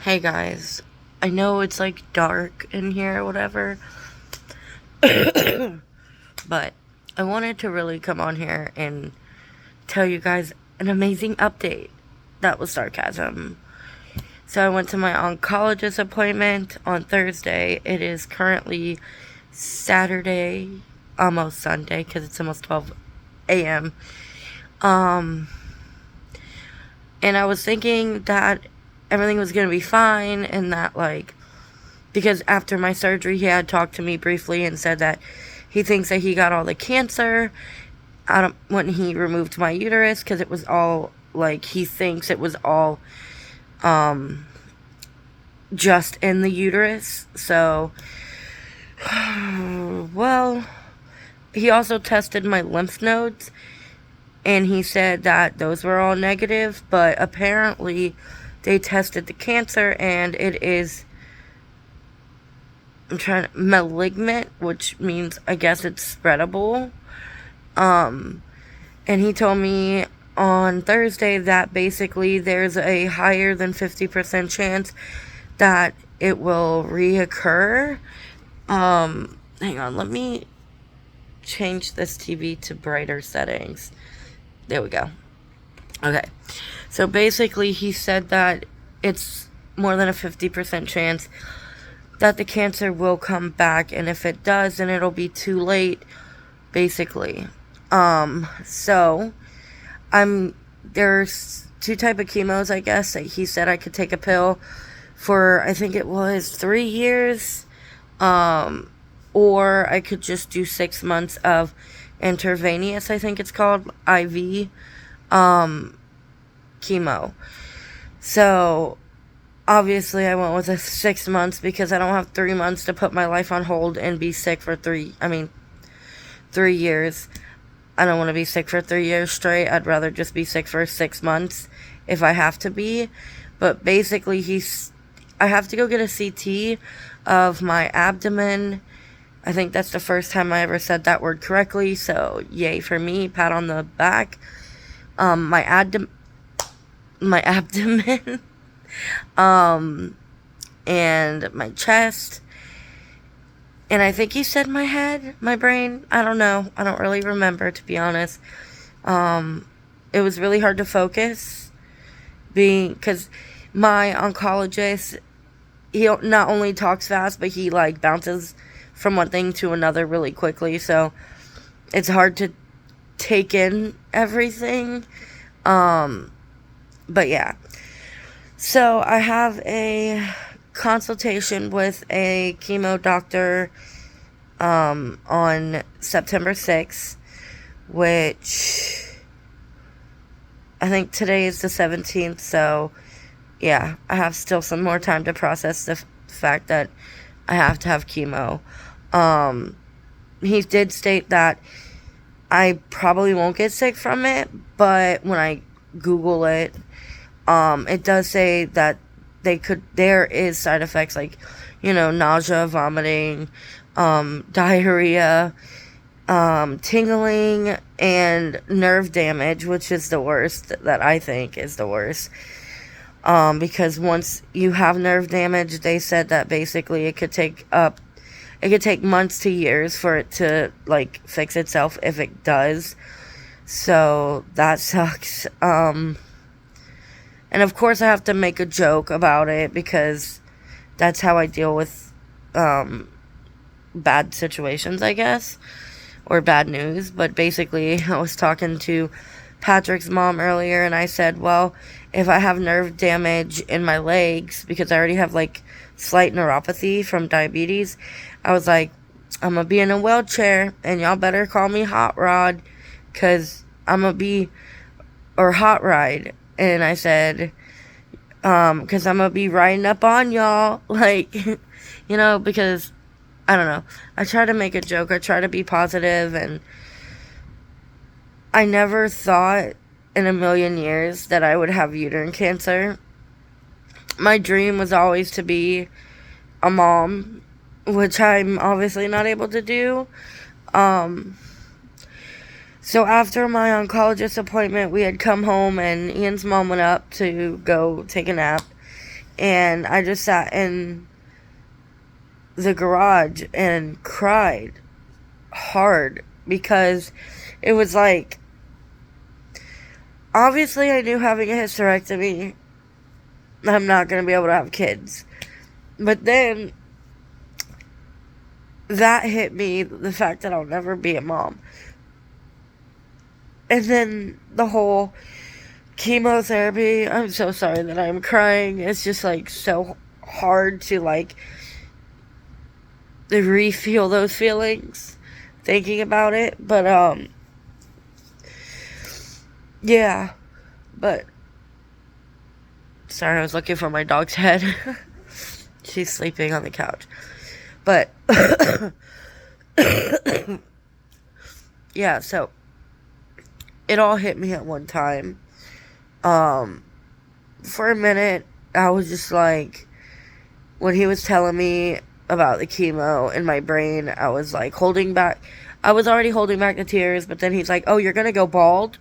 Hey guys, I know it's like dark in here or whatever, but I wanted to really come on here and tell you guys an amazing update. That was sarcasm. So I went to my oncologist appointment on Thursday. It is currently Saturday, almost Sunday, because it's almost 12 a.m. Um, and I was thinking that everything was going to be fine and that, like, because after my surgery, he had talked to me briefly and said that he thinks that he got all the cancer out of when he removed my uterus, because it was all, like, he thinks it was all just in the uterus. So, well, he also tested my lymph nodes, and he said that those were all negative, but apparently they tested the cancer and it is malignant, which means I guess it's spreadable. And he told me on Thursday that basically there's a higher than 50% chance that it will reoccur. Hang on, let me change this TV to brighter settings. There we go. Okay. So basically he said that it's more than a 50% chance that the cancer will come back, and if it does, then it'll be too late, basically. So there's two type of chemos, I guess, that he said I could take a pill for, I think it was 3 years, or I could just do 6 months of intravenous, I think it's called, IV, chemo. So obviously I went with the 6 months because I don't have 3 months to put my life on hold and be sick for 3 years. I don't want to be sick for 3 years straight. I'd rather just be sick for 6 months if I have to be. But basically I have to go get a CT of my abdomen. I think that's the first time I ever said that word correctly, so yay for me, pat on the back. My abdomen, and my chest, and I think he said my head, my brain, I don't know, I don't really remember, to be honest. It was really hard to focus, because my oncologist, he not only talks fast, but he, like, bounces from one thing to another really quickly, so it's hard to take in everything. But yeah. So I have a consultation with a chemo doctor on September 6th, which I think today is the 17th, so yeah, I have still some more time to process the fact that I have to have chemo. He did state that I probably won't get sick from it, but when I Google it, it does say that there is side effects like, nausea, vomiting, diarrhea, tingling, and nerve damage, which is the worst, that I think is the worst. Because once you have nerve damage, they said that basically it could take months to years for it to, like, fix itself if it does. So that sucks. And of course I have to make a joke about it because that's how I deal with bad situations, I guess, or bad news. But basically I was talking to Patrick's mom earlier, and I said, well, if I have nerve damage in my legs, because I already have, like, slight neuropathy from diabetes, I was like, I'm gonna be in a wheelchair, and y'all better call me Hot Rod, because I'm gonna be, or Hot Ride, and I said, because I'm gonna be riding up on y'all, like, because, I don't know, I try to make a joke, I try to be positive, and I never thought in a million years that I would have uterine cancer. My dream was always to be a mom, which I'm obviously not able to do. So after my oncologist appointment, we had come home, and Ian's mom went up to go take a nap. And I just sat in the garage and cried hard because it was like, obviously I knew having a hysterectomy, I'm not going to be able to have kids. But then that hit me, the fact that I'll never be a mom. And then the whole chemotherapy, I'm so sorry that I'm crying. It's just like so hard to like re-feel those feelings thinking about it. But yeah. But sorry, I was looking for my dog's head. She's sleeping on the couch. But yeah, so it all hit me at one time. For a minute, I was just like, when he was telling me about the chemo in my brain, I was like holding back. I was already holding back the tears, but then he's like, oh, you're gonna go bald.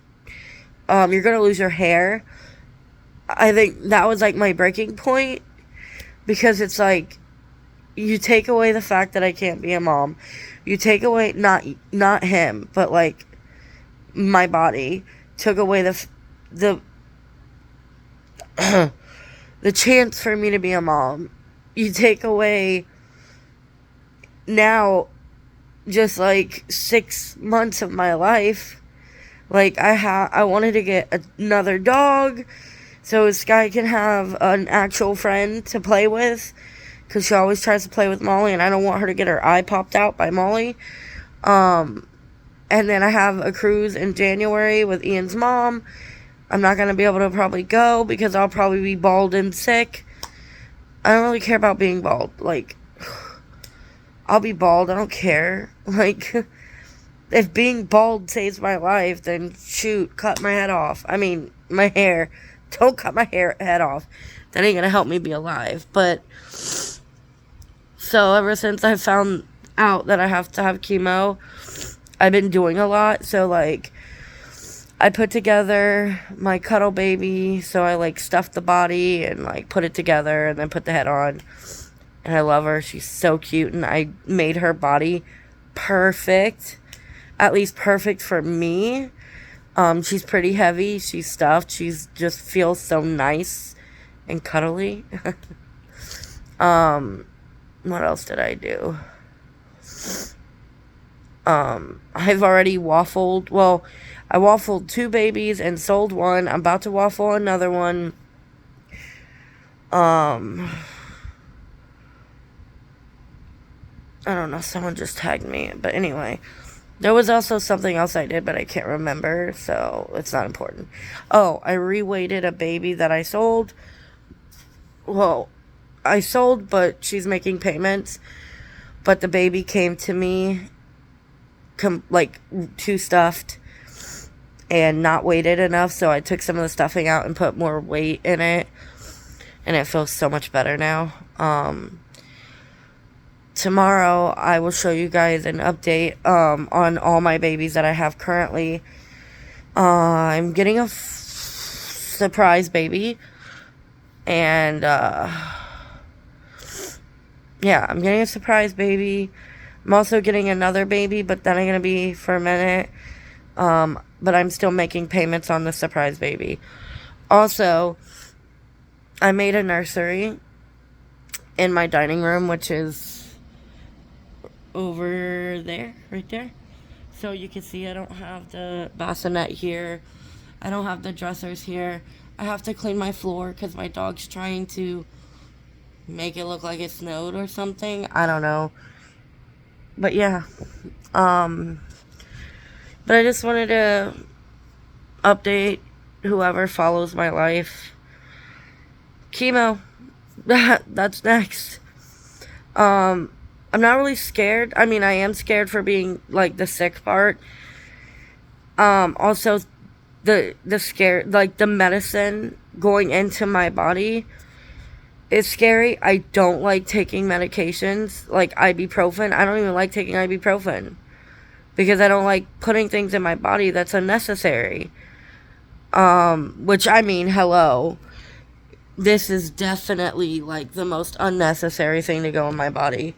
You're gonna lose your hair. I think that was like my breaking point, because it's like, you take away the fact that I can't be a mom. You take away, not him, but like my body took away the the chance for me to be a mom. You take away now just like 6 months of my life. Like I wanted to get another dog so Sky can have an actual friend to play with, because she always tries to play with Molly, and I don't want her to get her eye popped out by Molly. And then I have a cruise in January with Ian's mom. I'm not going to be able to probably go because I'll probably be bald and sick. I don't really care about being bald. Like, I'll be bald. I don't care. Like, if being bald saves my life, then shoot, cut my head off. I mean, my hair. Don't cut my head off. That ain't going to help me be alive. But, so ever since I found out that I have to have chemo, I've been doing a lot. So like, I put together my cuddle baby, so I like stuffed the body and like put it together and then put the head on. And I love her. She's so cute, and I made her body perfect, at least perfect for me. She's pretty heavy. She's stuffed. She's just feels so nice and cuddly. What else did I do? I've already waffled. Well, I waffled 2 babies and sold one. I'm about to waffle another one. I don't know. Someone just tagged me. But anyway, there was also something else I did, but I can't remember, so it's not important. Oh, I reweighted a baby that I sold. Well, I sold, but she's making payments. But the baby came to me like too stuffed and not weighted enough, so I took some of the stuffing out and put more weight in it, and it feels so much better now. Tomorrow I will show you guys an update on all my babies that I have currently. I'm getting a surprise baby, and yeah, I'm getting a surprise baby. I'm also getting another baby, but then I'm going to be for a minute. But I'm still making payments on the surprise baby. Also, I made a nursery in my dining room, which is over there, right there. So you can see I don't have the bassinet here. I don't have the dressers here. I have to clean my floor because my dog's trying to make it look like it snowed or something. I don't know. But yeah, but I just wanted to update whoever follows my life. Chemo, that's next. I'm not really scared. I mean, I am scared for being like the sick part. Also the scare, like the medicine going into my body. It's scary. I don't like taking medications like ibuprofen. I don't even like taking ibuprofen because I don't like putting things in my body that's unnecessary. Which, I mean, hello. this is definitely like the most unnecessary thing to go in my body.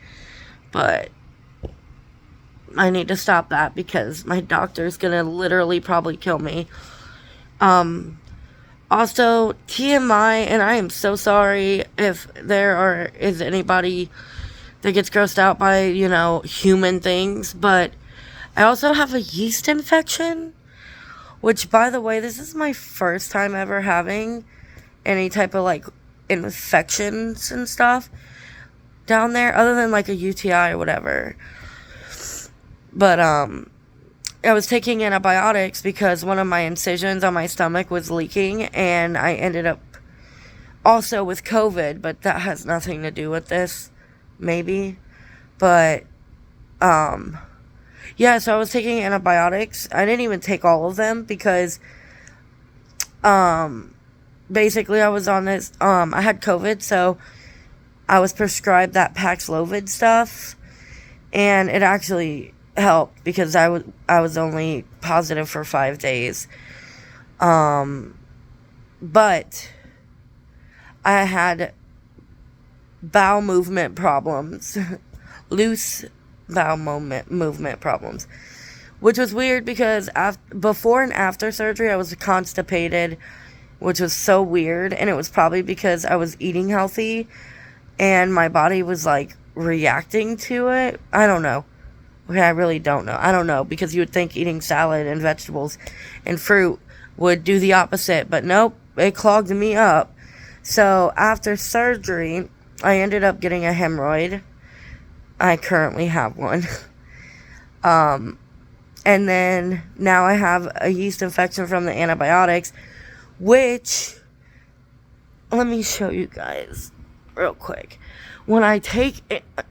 But I need to stop that because my doctor's gonna literally probably kill me. Also, TMI, and I am so sorry if is anybody that gets grossed out by, human things, but I also have a yeast infection, which, by the way, this is my first time ever having any type of, like, infections and stuff down there, other than, like, a UTI or whatever. But, I was taking antibiotics because one of my incisions on my stomach was leaking, and I ended up also with COVID, but that has nothing to do with this, maybe. But, yeah, so I was taking antibiotics. I didn't even take all of them because, basically I was on this, I had COVID, so I was prescribed that Paxlovid stuff, and it actually helped because I was only positive for 5 days. But I had bowel movement problems, loose bowel movement problems, which was weird because before and after surgery I was constipated, which was so weird, and it was probably because I was eating healthy and my body was like reacting to it. I don't know. Okay, I really don't know. I don't know, because you would think eating salad and vegetables and fruit would do the opposite, but nope, it clogged me up. So after surgery, I ended up getting a hemorrhoid. I currently have one. And then now I have a yeast infection from the antibiotics, which, let me show you guys real quick. When I take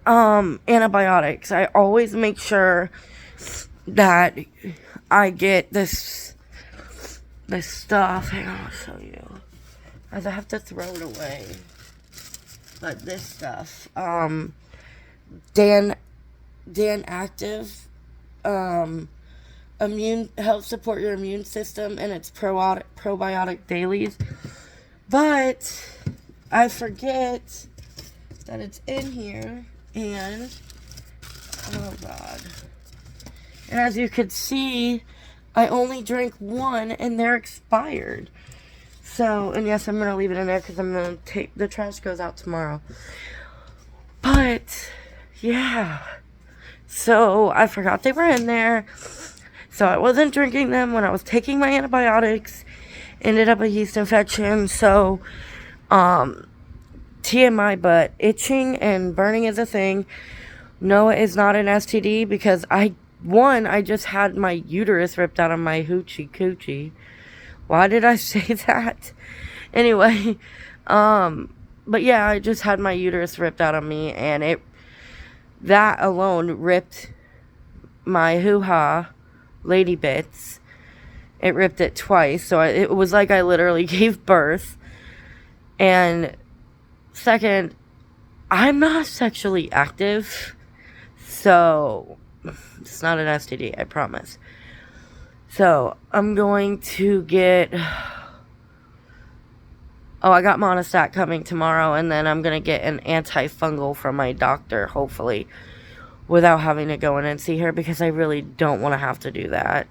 antibiotics, I always make sure that I get this stuff. Hang on, I'll show you. As I have to throw it away. But this stuff, Dan Active, helps support your immune system, and it's probiotic dailies. But I forget that it's in here, and oh god, and as you can see, I only drink one and they're expired. So, and yes, I'm gonna leave it in there because I'm gonna take the trash goes out tomorrow. But yeah, so I forgot they were in there, so I wasn't drinking them when I was taking my antibiotics. Ended up a yeast infection. So TMI, but itching and burning is a thing. No, it is not an STD because I just had my uterus ripped out of my hoochie coochie. Why did I say that? Anyway, but yeah, I just had my uterus ripped out of me, and that alone ripped my hoo-ha lady bits. It ripped it twice, so it was like I literally gave birth. And second, I'm not sexually active, so it's not an STD, I promise. So I'm going to get, I got Monistat coming tomorrow, and then I'm going to get an antifungal from my doctor, hopefully, without having to go in and see her, because I really don't want to have to do that.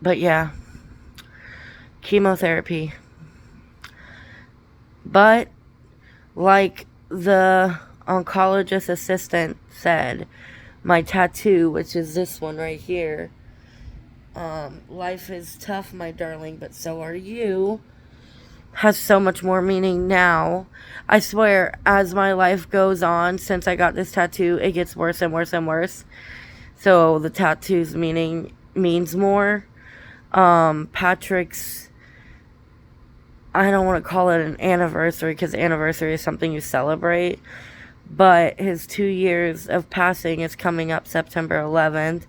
But yeah, chemotherapy. But like the oncologist assistant said, my tattoo, which is this one right here, life is tough, my darling, but so are you, has so much more meaning now. I swear, as my life goes on, since I got this tattoo, it gets worse and worse and worse. So the tattoo's means more. Patrick's, I don't want to call it an anniversary, because anniversary is something you celebrate, but his 2 years of passing is coming up September 11th,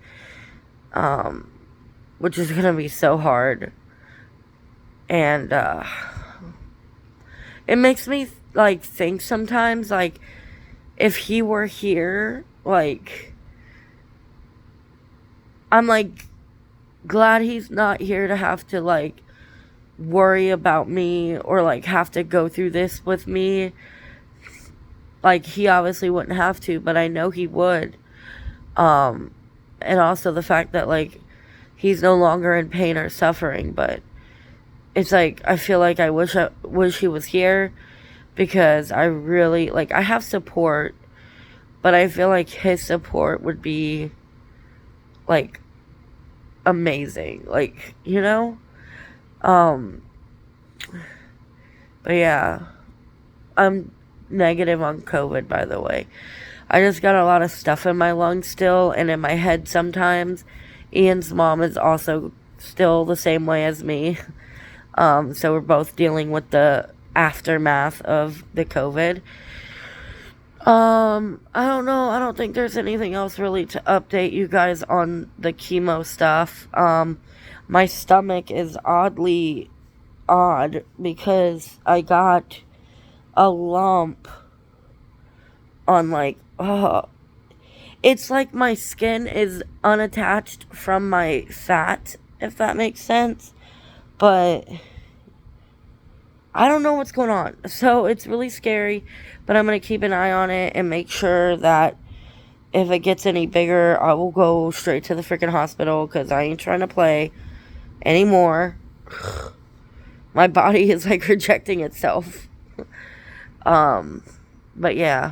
which is going to be so hard. And it makes me like think sometimes, like, if he were here, like, I'm like glad he's not here to have to like worry about me or like have to go through this with me. Like, he obviously wouldn't have to, but I know he would. And also the fact that like he's no longer in pain or suffering, but it's like I feel like I wish he was here, because I really like, I have support, but I feel like his support would be like amazing, like, you know. But yeah, I'm negative on COVID, by the way. I just got a lot of stuff in my lungs still and in my head sometimes. Ian's mom is also still the same way as me. So we're both dealing with the aftermath of the COVID. I don't know. I don't think there's anything else really to update you guys on the chemo stuff. My stomach is oddly odd because I got a lump on like, it's like my skin is unattached from my fat, if that makes sense. But I don't know what's going on. So it's really scary, but I'm going to keep an eye on it and make sure that if it gets any bigger, I will go straight to the freaking hospital, because I ain't trying to play anymore. My body is like rejecting itself. But yeah.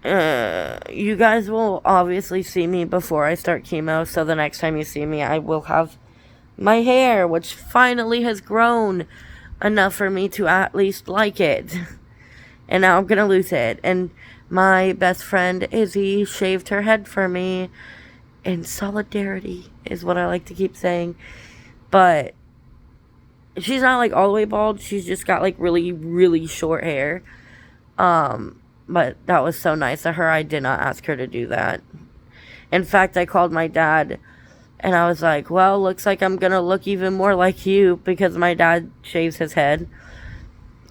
You guys will obviously see me before I start chemo, so the next time you see me, I will have my hair, which finally has grown enough for me to at least like it. And now I'm gonna lose it. And my best friend Izzy shaved her head for me in solidarity, is what I like to keep saying. But she's not like all the way bald, she's just got like really, really short hair. But that was so nice of her. I did not ask her to do that. In fact, I called my dad and I was like, well, looks like I'm gonna look even more like you, because my dad shaves his head.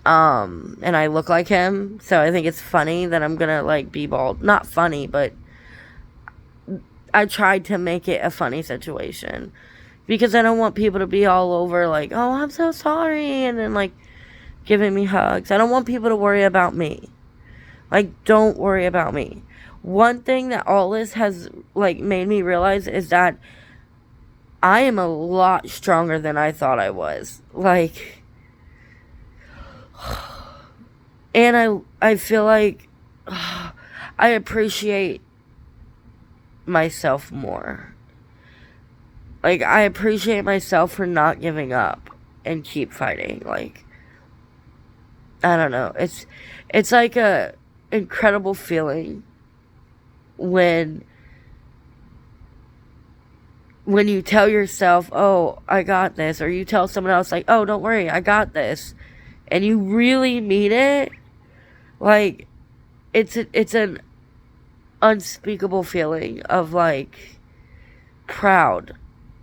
And I look like him. So I think it's funny that I'm gonna like be bald. Not funny, but I tried to make it a funny situation, because I don't want people to be all over like, oh, I'm so sorry, and then like giving me hugs. I don't want people to worry about me. Like, don't worry about me. One thing that all this has, like, made me realize is that I am a lot stronger than I thought I was. Like, and I feel like I appreciate myself more. Like, I appreciate myself for not giving up and keep fighting. Like, I don't know. It's like a incredible feeling when you tell yourself, oh, I got this, or you tell someone else like, oh, don't worry, I got this, and you really mean it. Like, it's an unspeakable feeling of like proud.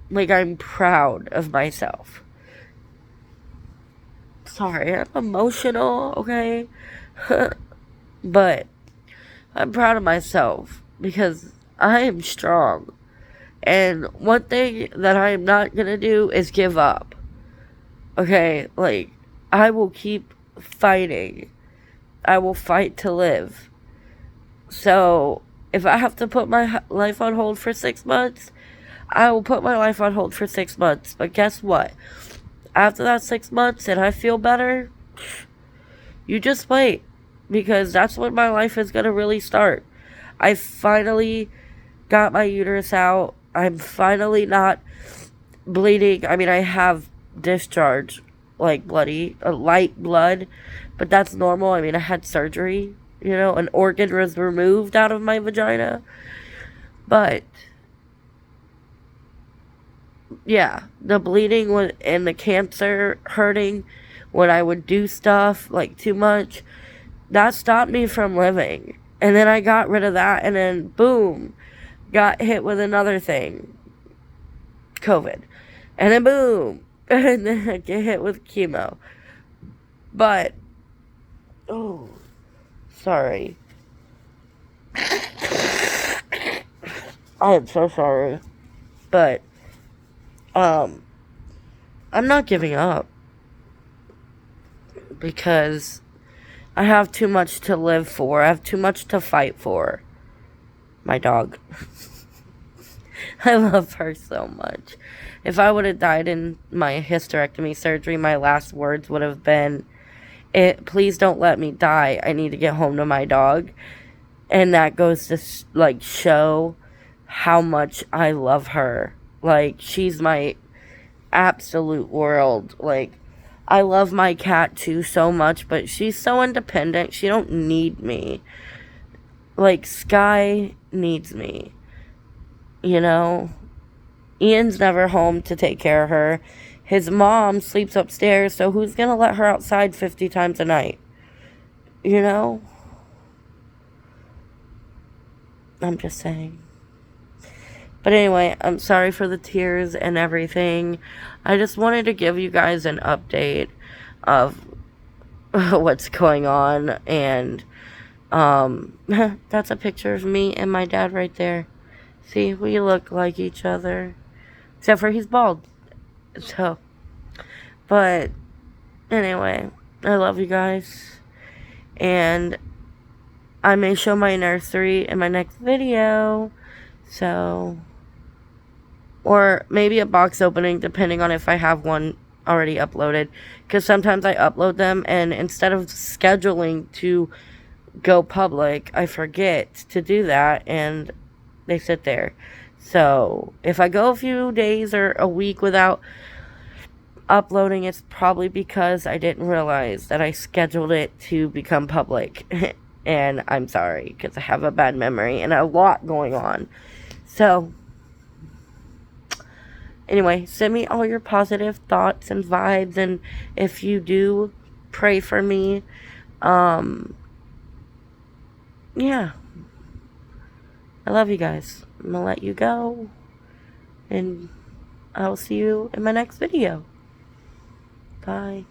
Like, I'm proud of myself. Sorry, I'm emotional, okay? But I'm proud of myself because I am strong. And one thing that I am not gonna do is give up. Okay, like, I will keep fighting. I will fight to live. So, if I have to put my life on hold for 6 months, I will put my life on hold for 6 months. But guess what? After that 6 months and I feel better, you just wait. Because that's when my life is going to really start. I finally got my uterus out. I'm finally not bleeding. I mean, I have discharge, like bloody, light blood. But that's normal. I mean, I had surgery. You know, an organ was removed out of my vagina. But yeah, the bleeding and the cancer hurting when I would do stuff like too much, that stopped me from living. And then I got rid of that, and then boom, got hit with another thing, COVID. And then boom, and then I get hit with chemo. But, oh, sorry. I am so sorry. But, I'm not giving up because I have too much to live for. I have too much to fight for. My dog. I love her so much. If I would have died in my hysterectomy surgery, my last words would have been, please don't let me die. I need to get home to my dog. And that goes to, like, show how much I love her. Like, she's my absolute world. Like, I love my cat, too, so much, but she's so independent. She don't need me. Like, Sky needs me. You know? Ian's never home to take care of her. His mom sleeps upstairs, so who's gonna let her outside 50 times a night? You know? I'm just saying. But anyway, I'm sorry for the tears and everything. I just wanted to give you guys an update of what's going on. And that's a picture of me and my dad right there. See, we look like each other. Except for he's bald. So, but anyway, I love you guys. And I may show my nursery in my next video. So, or maybe a box opening, depending on if I have one already uploaded. Because sometimes I upload them, and instead of scheduling to go public, I forget to do that, and they sit there. So, if I go a few days or a week without uploading, it's probably because I didn't realize that I scheduled it to become public. And I'm sorry, because I have a bad memory and a lot going on. So, anyway, send me all your positive thoughts and vibes. And if you do, pray for me. Yeah. I love you guys. I'm gonna let you go. And I'll see you in my next video. Bye.